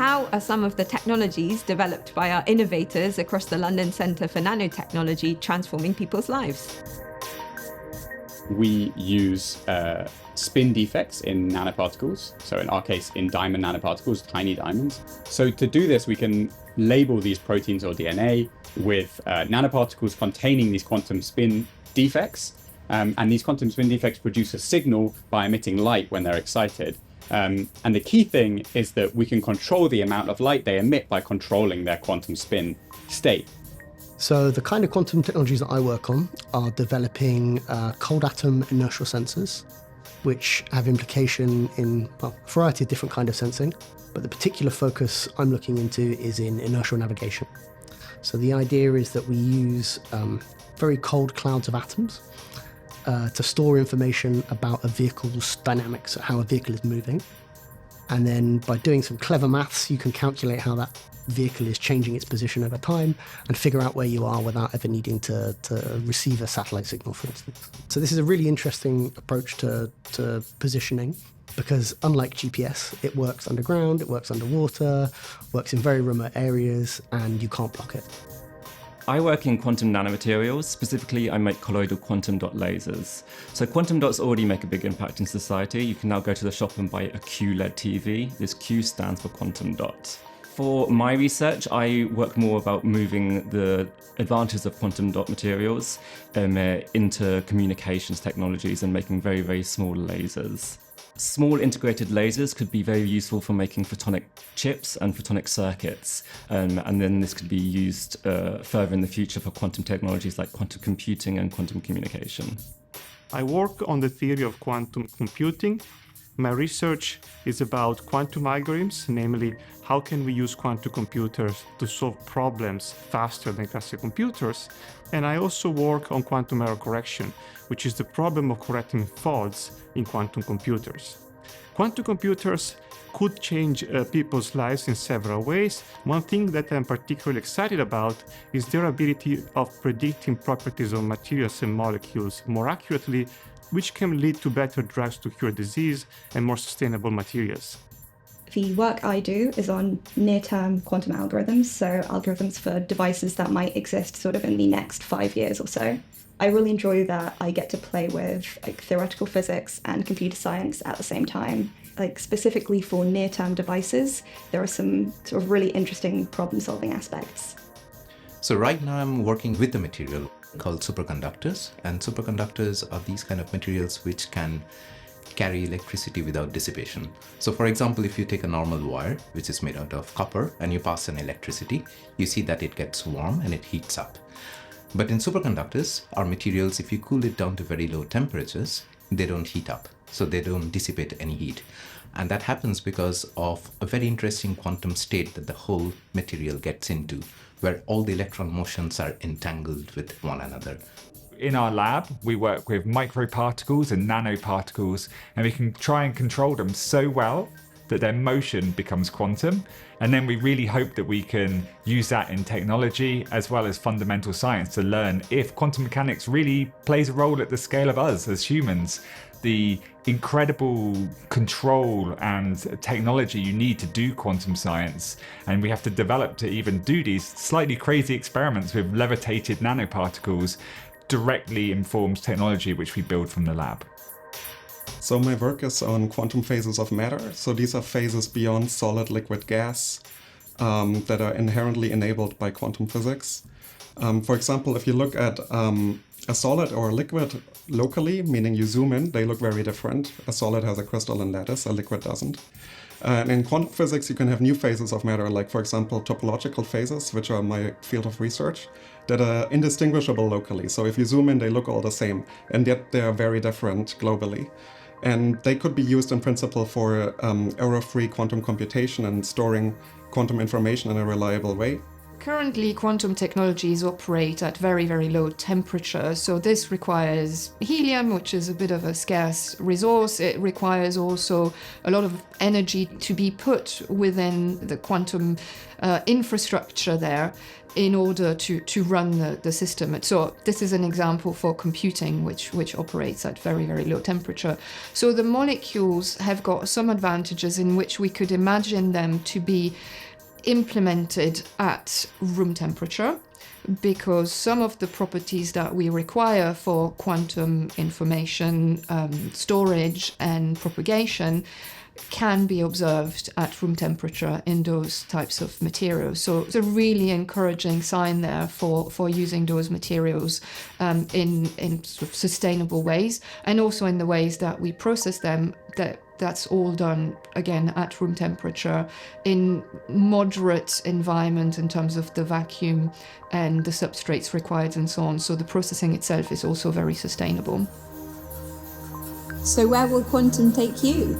how are some of the technologies developed by our innovators across the London Centre for Nanotechnology transforming people's lives? We use spin defects in nanoparticles. So in our case, in diamond nanoparticles, tiny diamonds. So to do this, we can label these proteins or DNA with nanoparticles containing these quantum spin defects. And these quantum spin defects produce a signal by emitting light when they're excited. And the key thing is that we can control the amount of light they emit by controlling their quantum spin state. So the kind of quantum technologies that I work on are developing cold atom inertial sensors, which have implication in a variety of different kinds of sensing. But the particular focus I'm looking into is in inertial navigation. So the idea is that we use very cold clouds of atoms to store information about a vehicle's dynamics, how a vehicle is moving. And then by doing some clever maths, you can calculate how that vehicle is changing its position over time and figure out where you are without ever needing to receive a satellite signal, for instance. So this is a really interesting approach to positioning, because unlike GPS, it works underground, it works underwater, works in very remote areas, and you can't block it. I work in quantum nanomaterials. Specifically, I make colloidal quantum dot lasers. So quantum dots already make a big impact in society. You can now go to the shop and buy a QLED TV. This Q stands for quantum dot. For my research, I work more about moving the advantages of quantum dot materials into communications technologies and making very, very small lasers. Small integrated lasers could be very useful for making photonic chips and photonic circuits, and then this could be used further in the future for quantum technologies like quantum computing and quantum communication. I work on the theory of quantum computing. My research is about quantum algorithms, namely how can we use quantum computers to solve problems faster than classical computers. And I also work on quantum error correction, which is the problem of correcting faults in quantum computers. Quantum computers could change people's lives in several ways. One thing that I'm particularly excited about is their ability of predicting properties of materials and molecules more accurately, which can lead to better drugs to cure disease and more sustainable materials. The work I do is on near-term quantum algorithms, so algorithms for devices that might exist sort of in the next 5 years or so. I really enjoy that I get to play with theoretical physics and computer science at the same time. Specifically for near-term devices, there are some sort of really interesting problem-solving aspects. So right now I'm working with a material called superconductors, and superconductors are these kind of materials which can carry electricity without dissipation. So for example, if you take a normal wire, which is made out of copper, and you pass an electricity, you see that it gets warm and it heats up. But in superconductors, our materials, if you cool it down to very low temperatures, they don't heat up, so they don't dissipate any heat. And that happens because of a very interesting quantum state that the whole material gets into, where all the electron motions are entangled with one another. In our lab, we work with microparticles and nanoparticles, and we can try and control them so well that their motion becomes quantum. And then we really hope that we can use that in technology as well as fundamental science to learn if quantum mechanics really plays a role at the scale of us as humans. The incredible control and technology you need to do quantum science, and we have to develop to even do these slightly crazy experiments with levitated nanoparticles, directly informs technology which we build from the lab. So my work is on quantum phases of matter. So these are phases beyond solid, liquid, gas that are inherently enabled by quantum physics. For example, if you look at a solid or a liquid locally, meaning you zoom in, they look very different. A solid has a crystalline lattice, a liquid doesn't. And in quantum physics, you can have new phases of matter, like, for example, topological phases, which are my field of research, that are indistinguishable locally. So if you zoom in, they look all the same, and yet they are very different globally. And they could be used in principle for error-free quantum computation and storing quantum information in a reliable way. Currently, quantum technologies operate at very, very low temperature. So this requires helium, which is a bit of a scarce resource. It requires also a lot of energy to be put within the quantum infrastructure there in order to run the system. So this is an example for computing, which operates at very, very low temperature. So the molecules have got some advantages in which we could imagine them to be implemented at room temperature, because some of the properties that we require for quantum information storage and propagation can be observed at room temperature in those types of materials. So it's a really encouraging sign there for using those materials in sort of sustainable ways, and also in the ways that we process them, that's all done, again, at room temperature in moderate environment in terms of the vacuum and the substrates required and so on. So the processing itself is also very sustainable. So where will quantum take you?